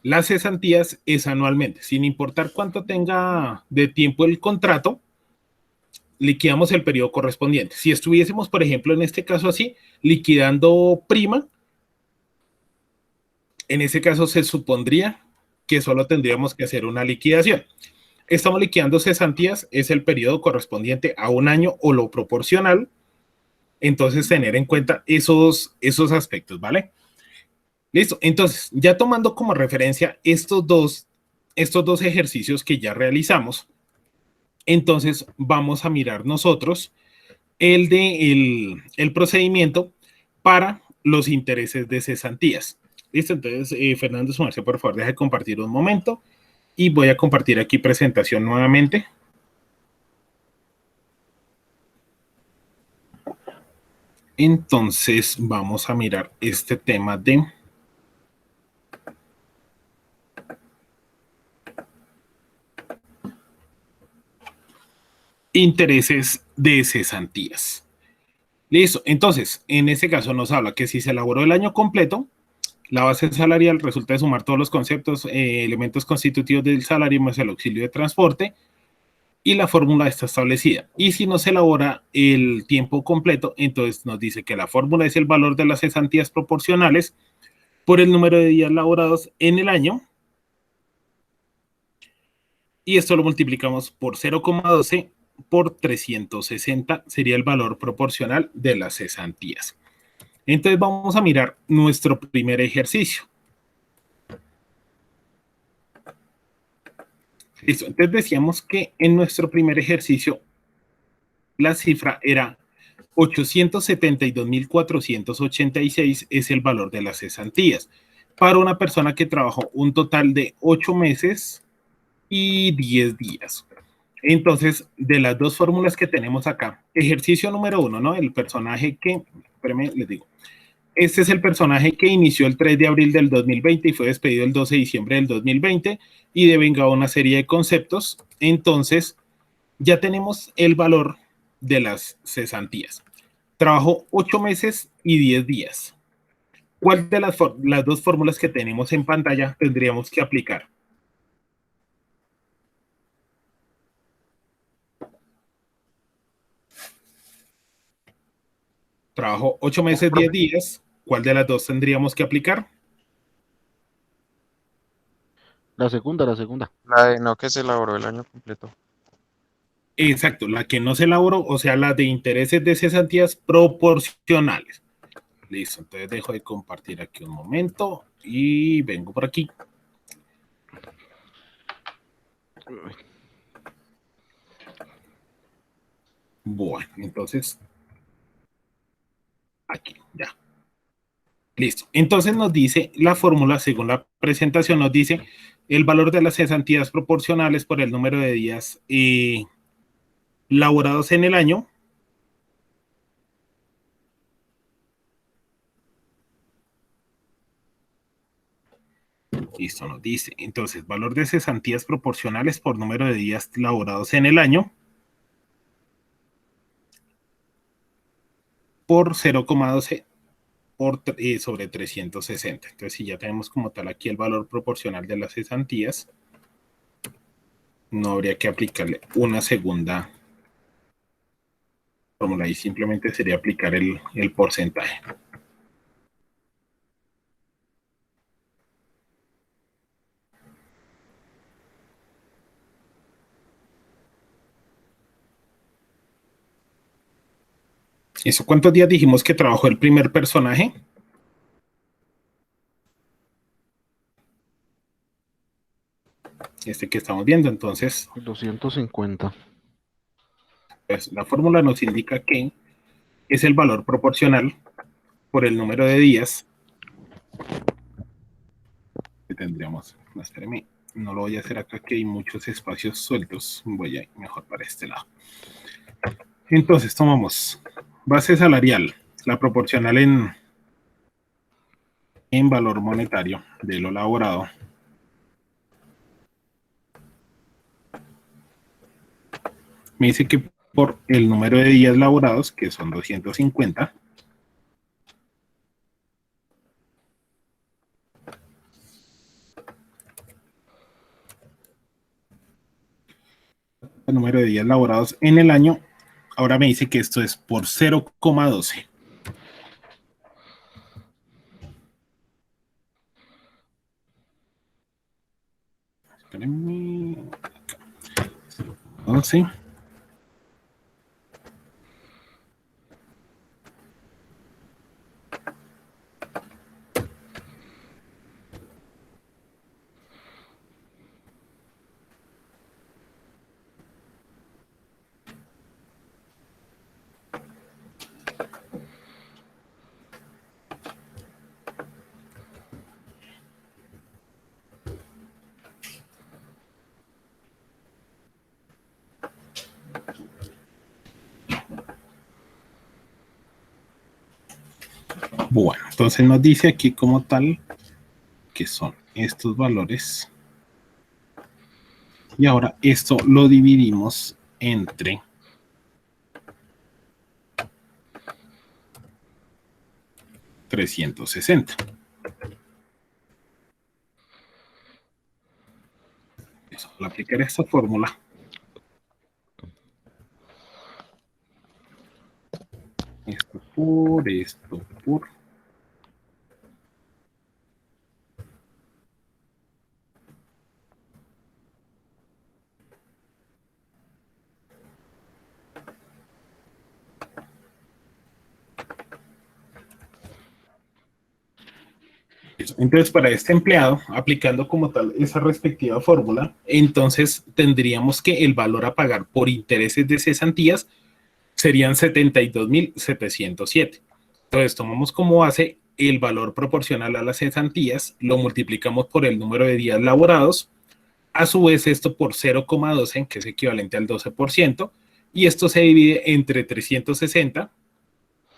Speaker 1: Las cesantías es anualmente, sin importar cuánto tenga de tiempo el contrato, liquidamos el periodo correspondiente. Si estuviésemos, por ejemplo, en este caso así, liquidando prima, en ese caso se supondría que solo tendríamos que hacer una liquidación. Estamos liquidando cesantías, es el periodo correspondiente a un año o lo proporcional. Entonces, tener en cuenta esos aspectos, ¿vale? Listo. Entonces, ya tomando como referencia estos dos ejercicios que ya realizamos, entonces vamos a mirar nosotros el procedimiento para los intereses de cesantías. Listo, entonces, Fernando Sumarse, por favor, deje de compartir un momento y voy a compartir aquí presentación nuevamente. Entonces, vamos a mirar este tema de intereses de cesantías. Listo, entonces, en este caso nos habla que si se elaboró el año completo, la base salarial resulta de sumar todos los conceptos, elementos constitutivos del salario más el auxilio de transporte y la fórmula está establecida. Y si no se elabora el tiempo completo, entonces nos dice que la fórmula es el valor de las cesantías proporcionales por el número de días laborados en el año y esto lo multiplicamos por 0,12 por 360 sería el valor proporcional de las cesantías. Entonces vamos a mirar nuestro primer ejercicio. Listo. Entonces decíamos que en nuestro primer ejercicio la cifra era 872.486 es el valor de las cesantías para una persona que trabajó un total de 8 meses y 10 días. Entonces, de las dos fórmulas que tenemos acá, ejercicio número 1, ¿no? El personaje que, espérenme, les digo, este es el personaje que inició el 3 de abril del 2020 y fue despedido el 12 de diciembre del 2020 y devengaba una serie de conceptos. Entonces, ya tenemos el valor de las cesantías. Trabajó 8 meses y 10 días. ¿Cuál de las dos fórmulas que tenemos en pantalla tendríamos que aplicar? Trabajó 8 meses, 10 días. ¿Cuál de las dos tendríamos que aplicar?
Speaker 2: La segunda, la segunda.
Speaker 3: La de no que se elaboró el año completo.
Speaker 1: Exacto, la que no se elaboró, o sea, la de intereses de cesantías proporcionales. Listo, entonces dejo de compartir aquí un momento y vengo por aquí. Bueno, entonces, aquí, ya. Listo. Entonces nos dice la fórmula, según la presentación, nos dice el valor de las cesantías proporcionales por el número de días laborados en el año. Listo, nos dice. Entonces, valor de cesantías proporcionales por número de días laborados en el año por 0,12 sobre 360. Entonces, si ya tenemos como tal aquí el valor proporcional de las cesantías, no habría que aplicarle una segunda fórmula y simplemente sería aplicar el porcentaje. ¿Eso cuántos días dijimos que trabajó el primer personaje? Este que estamos viendo, entonces
Speaker 2: 250.
Speaker 1: pues, la fórmula nos indica que es el valor proporcional por el número de días que tendríamos. No, espérame, no lo voy a hacer acá que hay muchos espacios sueltos, voy a ir mejor para este lado. Entonces tomamos base salarial, la proporcional en valor monetario de lo laborado. Me dice que por el número de días laborados, que son 250, el número de días laborados en el año, ahora me dice que esto es por 0,12. Espérenme. 12. Bueno, entonces nos dice aquí como tal que son estos valores. Y ahora esto lo dividimos entre 360. Eso, al aplicar esta fórmula, esto por entonces, para este empleado, aplicando como tal esa respectiva fórmula, entonces tendríamos que el valor a pagar por intereses de cesantías serían 72.707. Entonces, tomamos como base el valor proporcional a las cesantías, lo multiplicamos por el número de días laborados, a su vez esto por 0,12, que es equivalente al 12%, y esto se divide entre 360,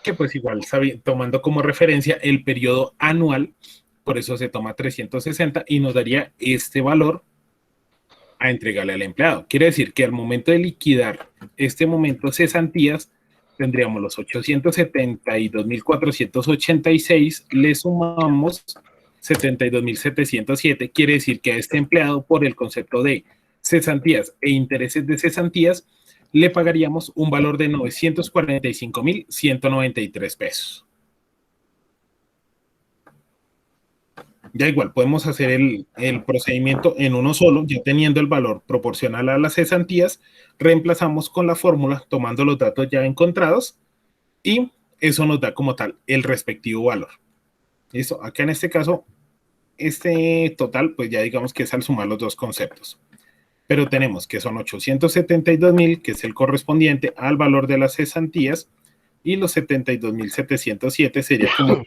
Speaker 1: que pues igual tomando como referencia el periodo anual, por eso se toma 360 y nos daría este valor a entregarle al empleado. Quiere decir que al momento de liquidar este momento cesantías, tendríamos los 872.486, le sumamos 72.707, quiere decir que a este empleado, por el concepto de cesantías e intereses de cesantías, le pagaríamos un valor de 945.193 pesos. Ya igual, podemos hacer el procedimiento en uno solo, ya teniendo el valor proporcional a las cesantías, reemplazamos con la fórmula, tomando los datos ya encontrados, y eso nos da como tal el respectivo valor. ¿Listo? Acá en este caso, este total, pues ya digamos que es al sumar los dos conceptos. Pero tenemos que son 872.000, que es el correspondiente al valor de las cesantías, y los 72.707 sería como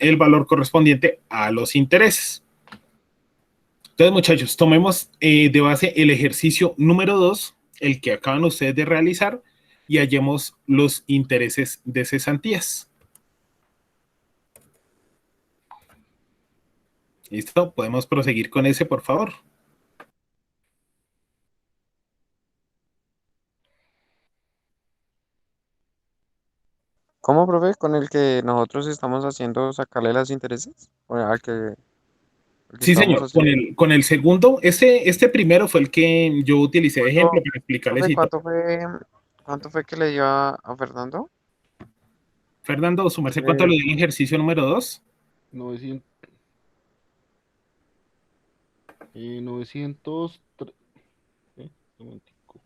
Speaker 1: el valor correspondiente a los intereses. Entonces, muchachos, tomemos de base el ejercicio número 2, el que acaban ustedes de realizar, y hallemos los intereses de cesantías. ¿Listo? ¿Podemos proseguir con ese, por favor?
Speaker 3: ¿Cómo, profe? ¿Con el que nosotros estamos haciendo sacarle los intereses? ¿O al que
Speaker 1: Sí,
Speaker 3: estábamos
Speaker 1: señor.
Speaker 3: haciendo?
Speaker 1: Con el segundo, este primero fue el que yo utilicé de ejemplo
Speaker 3: ¿Cuánto,
Speaker 1: para explicarles
Speaker 3: profe,
Speaker 1: y todo.
Speaker 3: cuánto fue que le dio a Fernando?
Speaker 1: Fernando, su merced, ¿cuánto
Speaker 3: Eh,
Speaker 1: le dio el ejercicio número 2?
Speaker 2: 900, 900, un momentico,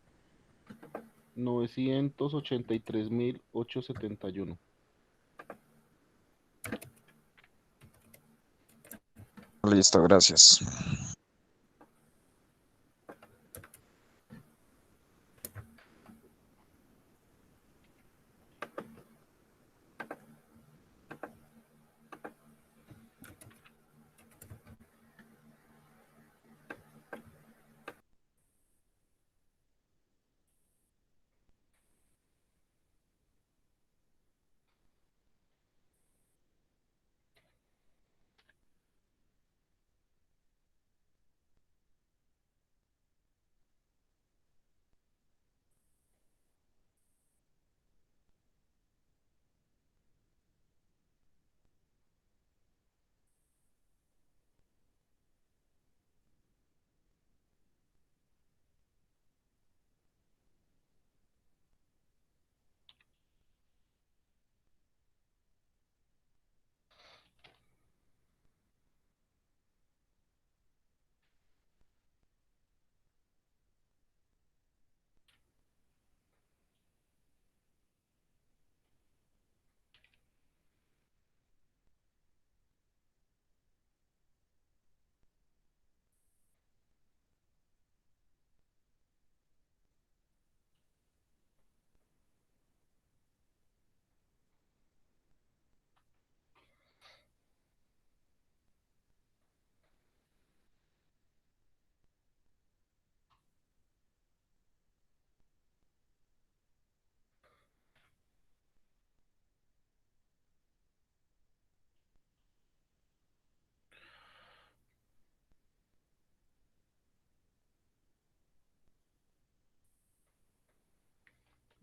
Speaker 2: 983.871.
Speaker 3: Listo, gracias.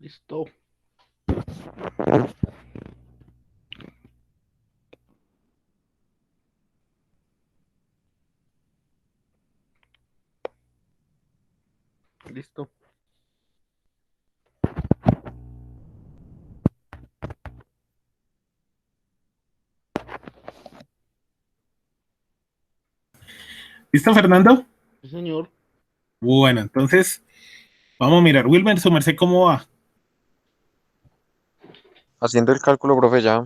Speaker 2: Listo. Listo.
Speaker 1: ¿Listo, Fernando?
Speaker 2: Sí, señor.
Speaker 1: Bueno, entonces vamos a mirar. Wilmer, su merced, ¿cómo va?
Speaker 3: Haciendo el cálculo, profe, ya.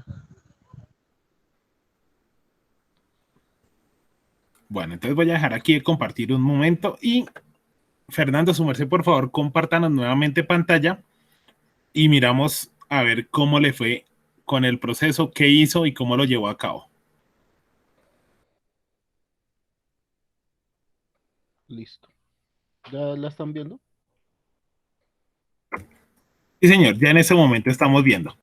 Speaker 1: Bueno, entonces voy a dejar aquí de compartir un momento y Fernando, su merced, por favor, compártanos nuevamente pantalla y miramos a ver cómo le fue con el proceso, qué hizo y cómo lo llevó a cabo.
Speaker 2: Listo. ¿Ya la están viendo?
Speaker 1: Sí, señor, ya en ese momento estamos viendo.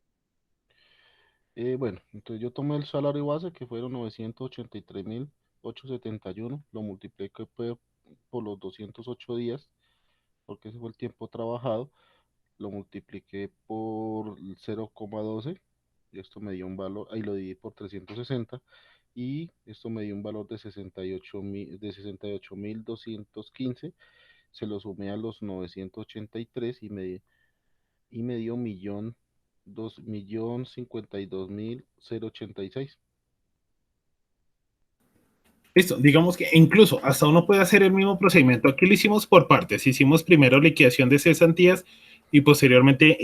Speaker 2: Bueno, entonces yo tomé el salario base que fueron 983.871, lo multipliqué por los 208 días, porque ese fue el tiempo trabajado, lo multipliqué por 0,12 y esto me dio un valor, ahí lo dividí por 360 y esto me dio un valor de 68.215, se lo sumé a los 983 y me dio 1.52.086.
Speaker 1: Listo, digamos que incluso hasta uno puede hacer el mismo procedimiento. Aquí lo hicimos por partes. Hicimos primero liquidación de cesantías y posteriormente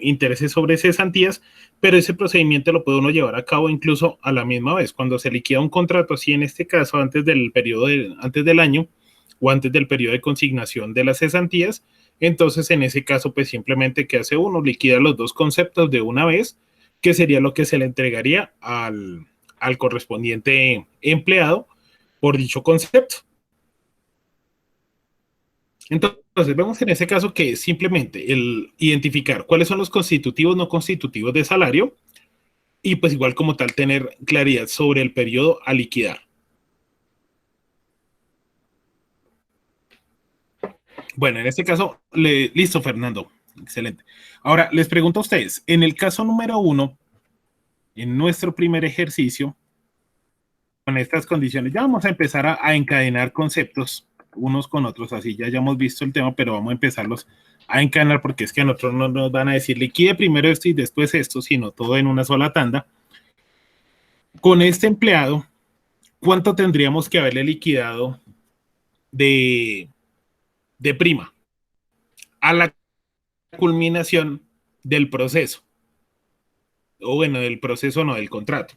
Speaker 1: intereses sobre cesantías, pero ese procedimiento lo puede uno llevar a cabo incluso a la misma vez. Cuando se liquida un contrato, así en este caso, antes del periodo antes del año o antes del periodo de consignación de las cesantías, entonces en ese caso, pues simplemente que hace uno, liquida los dos conceptos de una vez, que sería lo que se le entregaría al correspondiente empleado por dicho concepto. Entonces, vemos en ese caso que es simplemente el identificar cuáles son los constitutivos no constitutivos de salario y pues igual como tal tener claridad sobre el periodo a liquidar. Bueno, en este caso, listo, Fernando. Excelente. Ahora, les pregunto a ustedes, en el caso número 1, en nuestro primer ejercicio, con estas condiciones, ya vamos a empezar a encadenar conceptos unos con otros, así ya hemos visto el tema, pero vamos a empezarlos a encadenar porque es que a nosotros no nos van a decir liquide primero esto y después esto, sino todo en una sola tanda. Con este empleado, ¿cuánto tendríamos que haberle liquidado de prima a la culminación del proceso? O bueno, del proceso no, del contrato.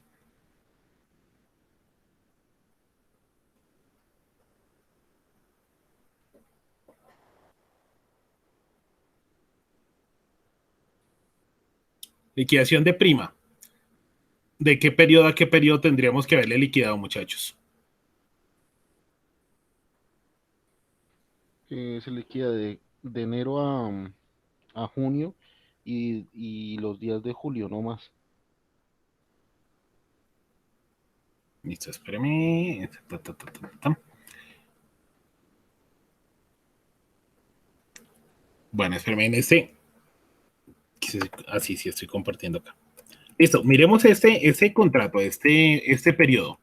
Speaker 1: Liquidación de prima. ¿De qué periodo a qué periodo tendríamos que haberle liquidado, muchachos?
Speaker 2: Se liquida de enero a junio y los días de julio, no más.
Speaker 1: Listo, espérame. Bueno, espérame en este. Así sí estoy compartiendo acá. Listo, miremos este contrato, este periodo.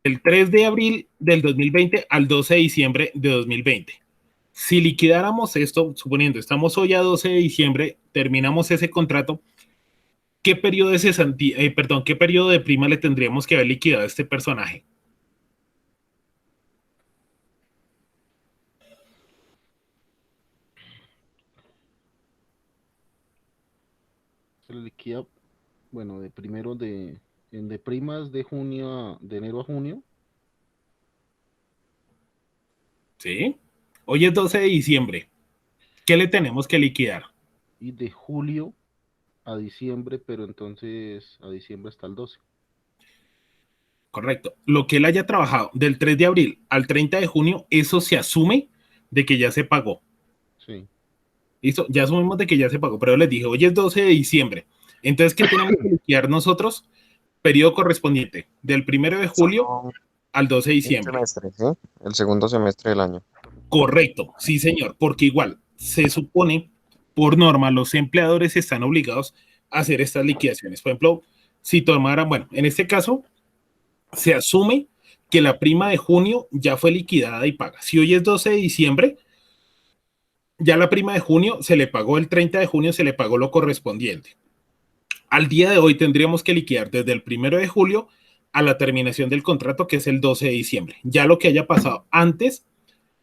Speaker 1: El 3 de abril del 2020 al 12 de diciembre de 2020. Si liquidáramos esto, suponiendo estamos hoy a 12 de diciembre, terminamos ese contrato, ¿qué periodo de cesantía, qué periodo de prima le tendríamos que haber liquidado a este personaje?
Speaker 2: Se le liquida, bueno, de primas de enero a junio.
Speaker 1: ¿Sí? Hoy es 12 de diciembre. ¿Qué le tenemos que liquidar?
Speaker 2: Y de julio a diciembre, pero entonces a diciembre hasta el 12.
Speaker 1: Correcto. Lo que él haya trabajado del 3 de abril al 30 de junio, eso se asume de que ya se pagó.
Speaker 2: Sí.
Speaker 1: ¿Listo? Ya asumimos de que ya se pagó, pero les dije, hoy es 12 de diciembre. Entonces, ¿qué tenemos que liquidar nosotros? Periodo correspondiente, del 1 de julio
Speaker 3: Solo
Speaker 1: al 12 de
Speaker 3: un
Speaker 1: diciembre.
Speaker 3: semestre, ¿sí? El segundo semestre del año.
Speaker 1: Correcto, sí, señor, porque igual se supone, por norma, los empleadores están obligados a hacer estas liquidaciones. Por ejemplo, si tomaran, bueno, en este caso, se asume que la prima de junio ya fue liquidada y paga. Si hoy es 12 de diciembre, ya la prima de junio se le pagó el 30 de junio, se le pagó lo correspondiente. Al día de hoy tendríamos que liquidar desde el 1 de julio a la terminación del contrato, que es el 12 de diciembre. Ya lo que haya pasado antes,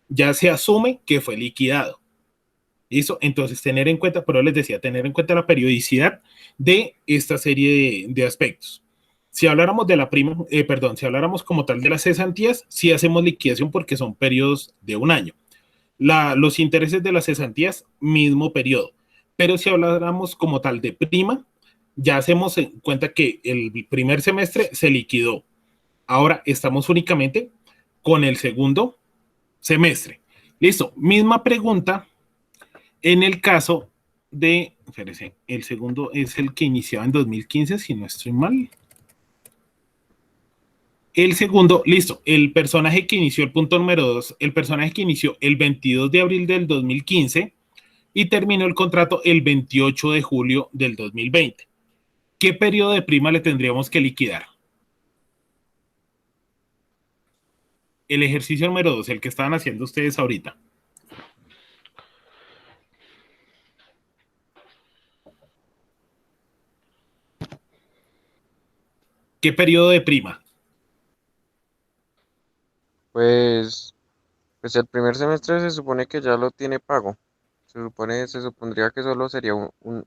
Speaker 1: ya se asume que fue liquidado. ¿Listo? Entonces, tener en cuenta, pero les decía, tener en cuenta la periodicidad de esta serie de aspectos. Si habláramos de la prima, si habláramos como tal de las cesantías, sí hacemos liquidación porque son periodos de un año. Los intereses de las cesantías, mismo periodo. Pero si habláramos como tal de prima, ya hacemos en cuenta que el primer semestre se liquidó. Ahora estamos únicamente con el segundo semestre. Listo, misma pregunta en el caso de, espérese, el segundo es el que iniciaba en 2015, si no estoy mal. El segundo, listo, el personaje que inició el punto número 2, el personaje que inició el 22 de abril del 2015 y terminó el contrato el 28 de julio del 2020. ¿Qué periodo de prima le tendríamos que liquidar? El ejercicio número 2, el que estaban haciendo ustedes ahorita. ¿Qué periodo de prima?
Speaker 3: Pues, pues el primer semestre se supone que ya lo tiene pago. Se supondría que solo sería
Speaker 2: Unos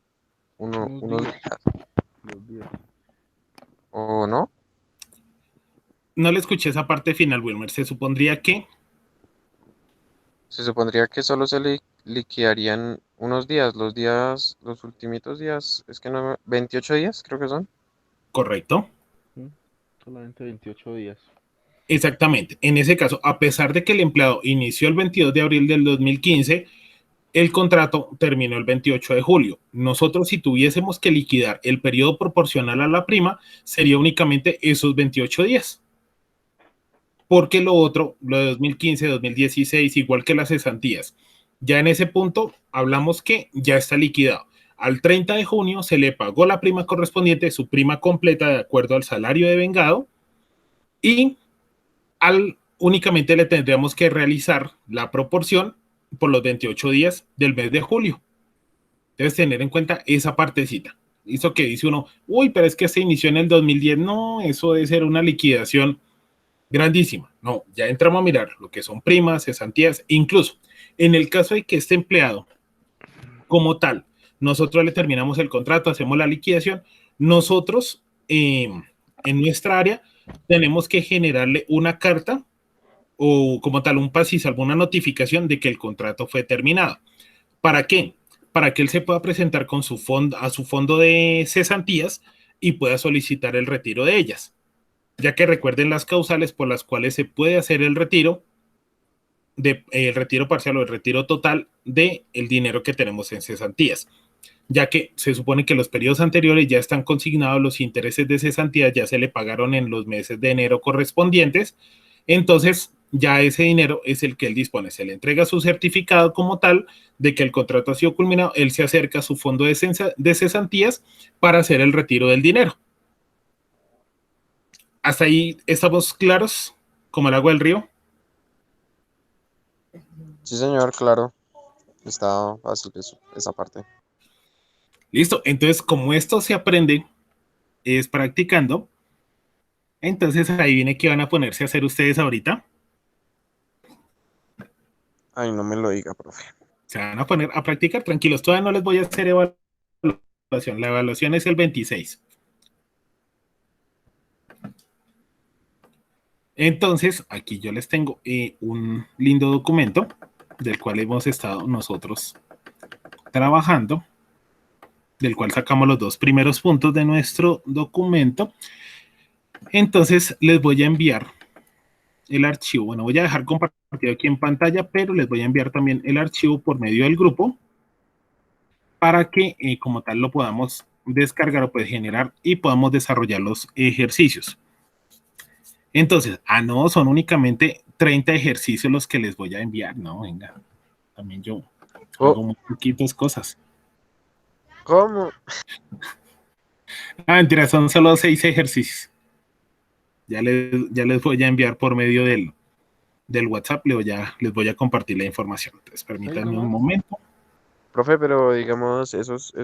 Speaker 3: unos
Speaker 2: días,
Speaker 3: días,
Speaker 2: los días.
Speaker 3: ¿o no?
Speaker 1: No le escuché esa parte final, Wilmer. Se supondría que
Speaker 3: Se supondría que solo se le liquidarían unos días, los ultimitos días, es que no, 28 días creo que son.
Speaker 1: ¿correcto?
Speaker 2: ¿Mm? Solamente 28 días.
Speaker 1: Exactamente. En ese caso, a pesar de que el empleado inició el 22 de abril del 2015, el contrato terminó el 28 de julio. Nosotros, si tuviésemos que liquidar el periodo proporcional a la prima, sería únicamente esos 28 días. Porque lo otro, lo de 2015, 2016, igual que las cesantías, ya en ese punto hablamos que ya está liquidado. Al 30 de junio se le pagó la prima correspondiente, su prima completa de acuerdo al salario de vengado, y únicamente le tendríamos que realizar la proporción por los 28 días del mes de julio. Debes tener en cuenta esa partecita. Eso que dice uno, uy, pero es que se inició en el 2010. No, eso debe ser una liquidación grandísima. No, ya entramos a mirar lo que son primas, cesantías, incluso en el caso de que este empleado como tal, nosotros le terminamos el contrato, hacemos la liquidación, nosotros en nuestra área tenemos que generarle una carta o como tal un PASIS, alguna notificación de que el contrato fue terminado. ¿Para qué? Para que él se pueda presentar con su fondo, a su fondo de cesantías y pueda solicitar el retiro de ellas, ya que recuerden las causales por las cuales se puede hacer el retiro parcial o el retiro total de el dinero que tenemos en cesantías, ya que se supone que los periodos anteriores ya están consignados, los intereses de cesantías ya se le pagaron en los meses de enero correspondientes, entonces ya ese dinero es el que él dispone, se le entrega su certificado como tal de que el contrato ha sido culminado, él se acerca a su fondo de cesantías para hacer el retiro del dinero. Hasta ahí estamos claros, como el agua del río.
Speaker 3: Sí, señor, claro. Está fácil eso, esa parte.
Speaker 1: Listo, entonces como esto se aprende es practicando, entonces ahí viene que van a ponerse a hacer ustedes ahorita.
Speaker 3: Ay, no me lo diga, profe.
Speaker 1: Se van a poner a practicar, tranquilos, todavía no les voy a hacer evaluación, la evaluación es el 26. Entonces, aquí yo les tengo un lindo documento del cual hemos estado nosotros trabajando, del cual sacamos los dos primeros puntos de nuestro documento. Entonces, les voy a enviar el archivo. Bueno, voy a dejar compartido aquí en pantalla, pero les voy a enviar también el archivo por medio del grupo para que como tal lo podamos descargar o pues generar y podamos desarrollar los ejercicios. Entonces, no, son únicamente 30 ejercicios los que les voy a enviar. No, venga, también yo
Speaker 3: Oh,
Speaker 1: hago muy poquitas cosas.
Speaker 3: ¿cómo?
Speaker 1: Mentira, son solo 6 ejercicios. Ya les voy a enviar por medio del WhatsApp, les voy a compartir la información. Entonces,
Speaker 2: ¿Seis
Speaker 1: permítanme un
Speaker 2: nomás?
Speaker 1: momento.
Speaker 3: Profe, pero digamos, esos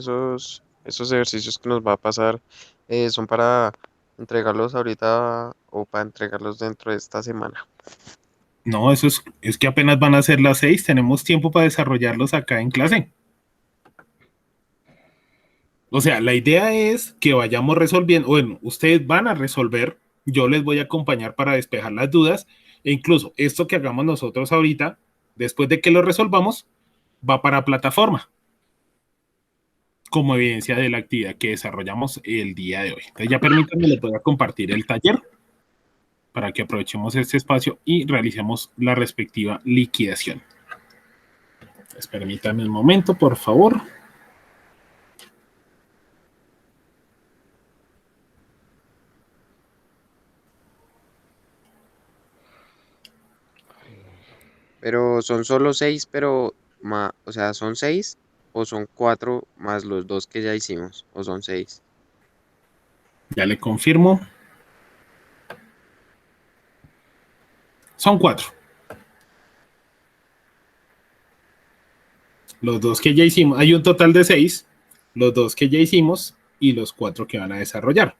Speaker 3: ejercicios que nos va a pasar son para entregarlos ahorita o para entregarlos dentro de esta semana.
Speaker 1: No, es que apenas van a ser las 6. Tenemos tiempo para desarrollarlos acá en clase. O sea, la idea es que vayamos resolviendo, bueno, ustedes van a resolver, yo les voy a acompañar para despejar las dudas, e incluso esto que hagamos nosotros ahorita, después de que lo resolvamos, va para plataforma, como evidencia de la actividad que desarrollamos el día de hoy. Entonces ya permítanme, les voy a compartir el taller para que aprovechemos este espacio y realicemos la respectiva liquidación. Entonces, permítanme un momento, por favor.
Speaker 3: Pero son solo 6, pero, o sea, ¿son 6 o son 4 más los dos que ya hicimos? ¿O son 6?
Speaker 1: Ya le confirmo. Son 4. Los dos que ya hicimos, hay un total de 6, los dos que ya hicimos y los 4 que van a desarrollar.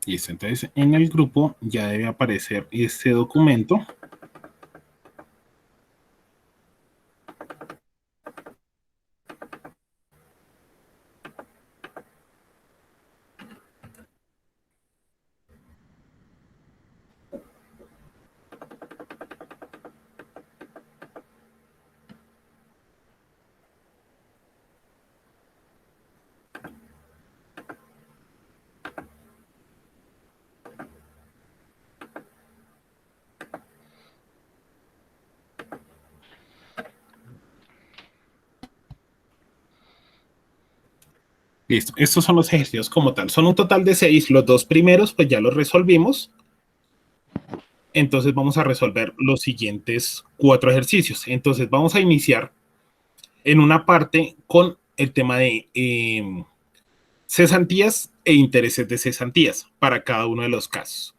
Speaker 1: Listo, entonces en el grupo ya debe aparecer este documento. Listo, estos son los ejercicios como tal. Son un total de 6. Los 2 primeros pues ya los resolvimos. Entonces vamos a resolver los siguientes 4 ejercicios. Entonces vamos a iniciar en una parte con el tema de cesantías e intereses de cesantías para cada uno de los casos.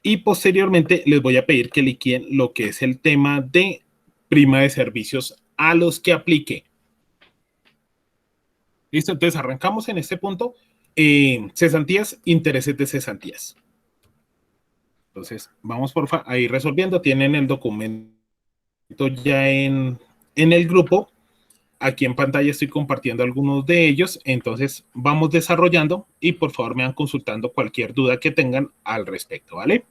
Speaker 1: Y posteriormente les voy a pedir que liquiden lo que es el tema de prima de servicios a los que aplique. Listo, entonces arrancamos en este punto. Cesantías, intereses de cesantías. Entonces, vamos porfa a ir resolviendo. Tienen el documento ya en el grupo. Aquí en pantalla estoy compartiendo algunos de ellos. Entonces, vamos desarrollando y por favor me van consultando cualquier duda que tengan al respecto, ¿vale?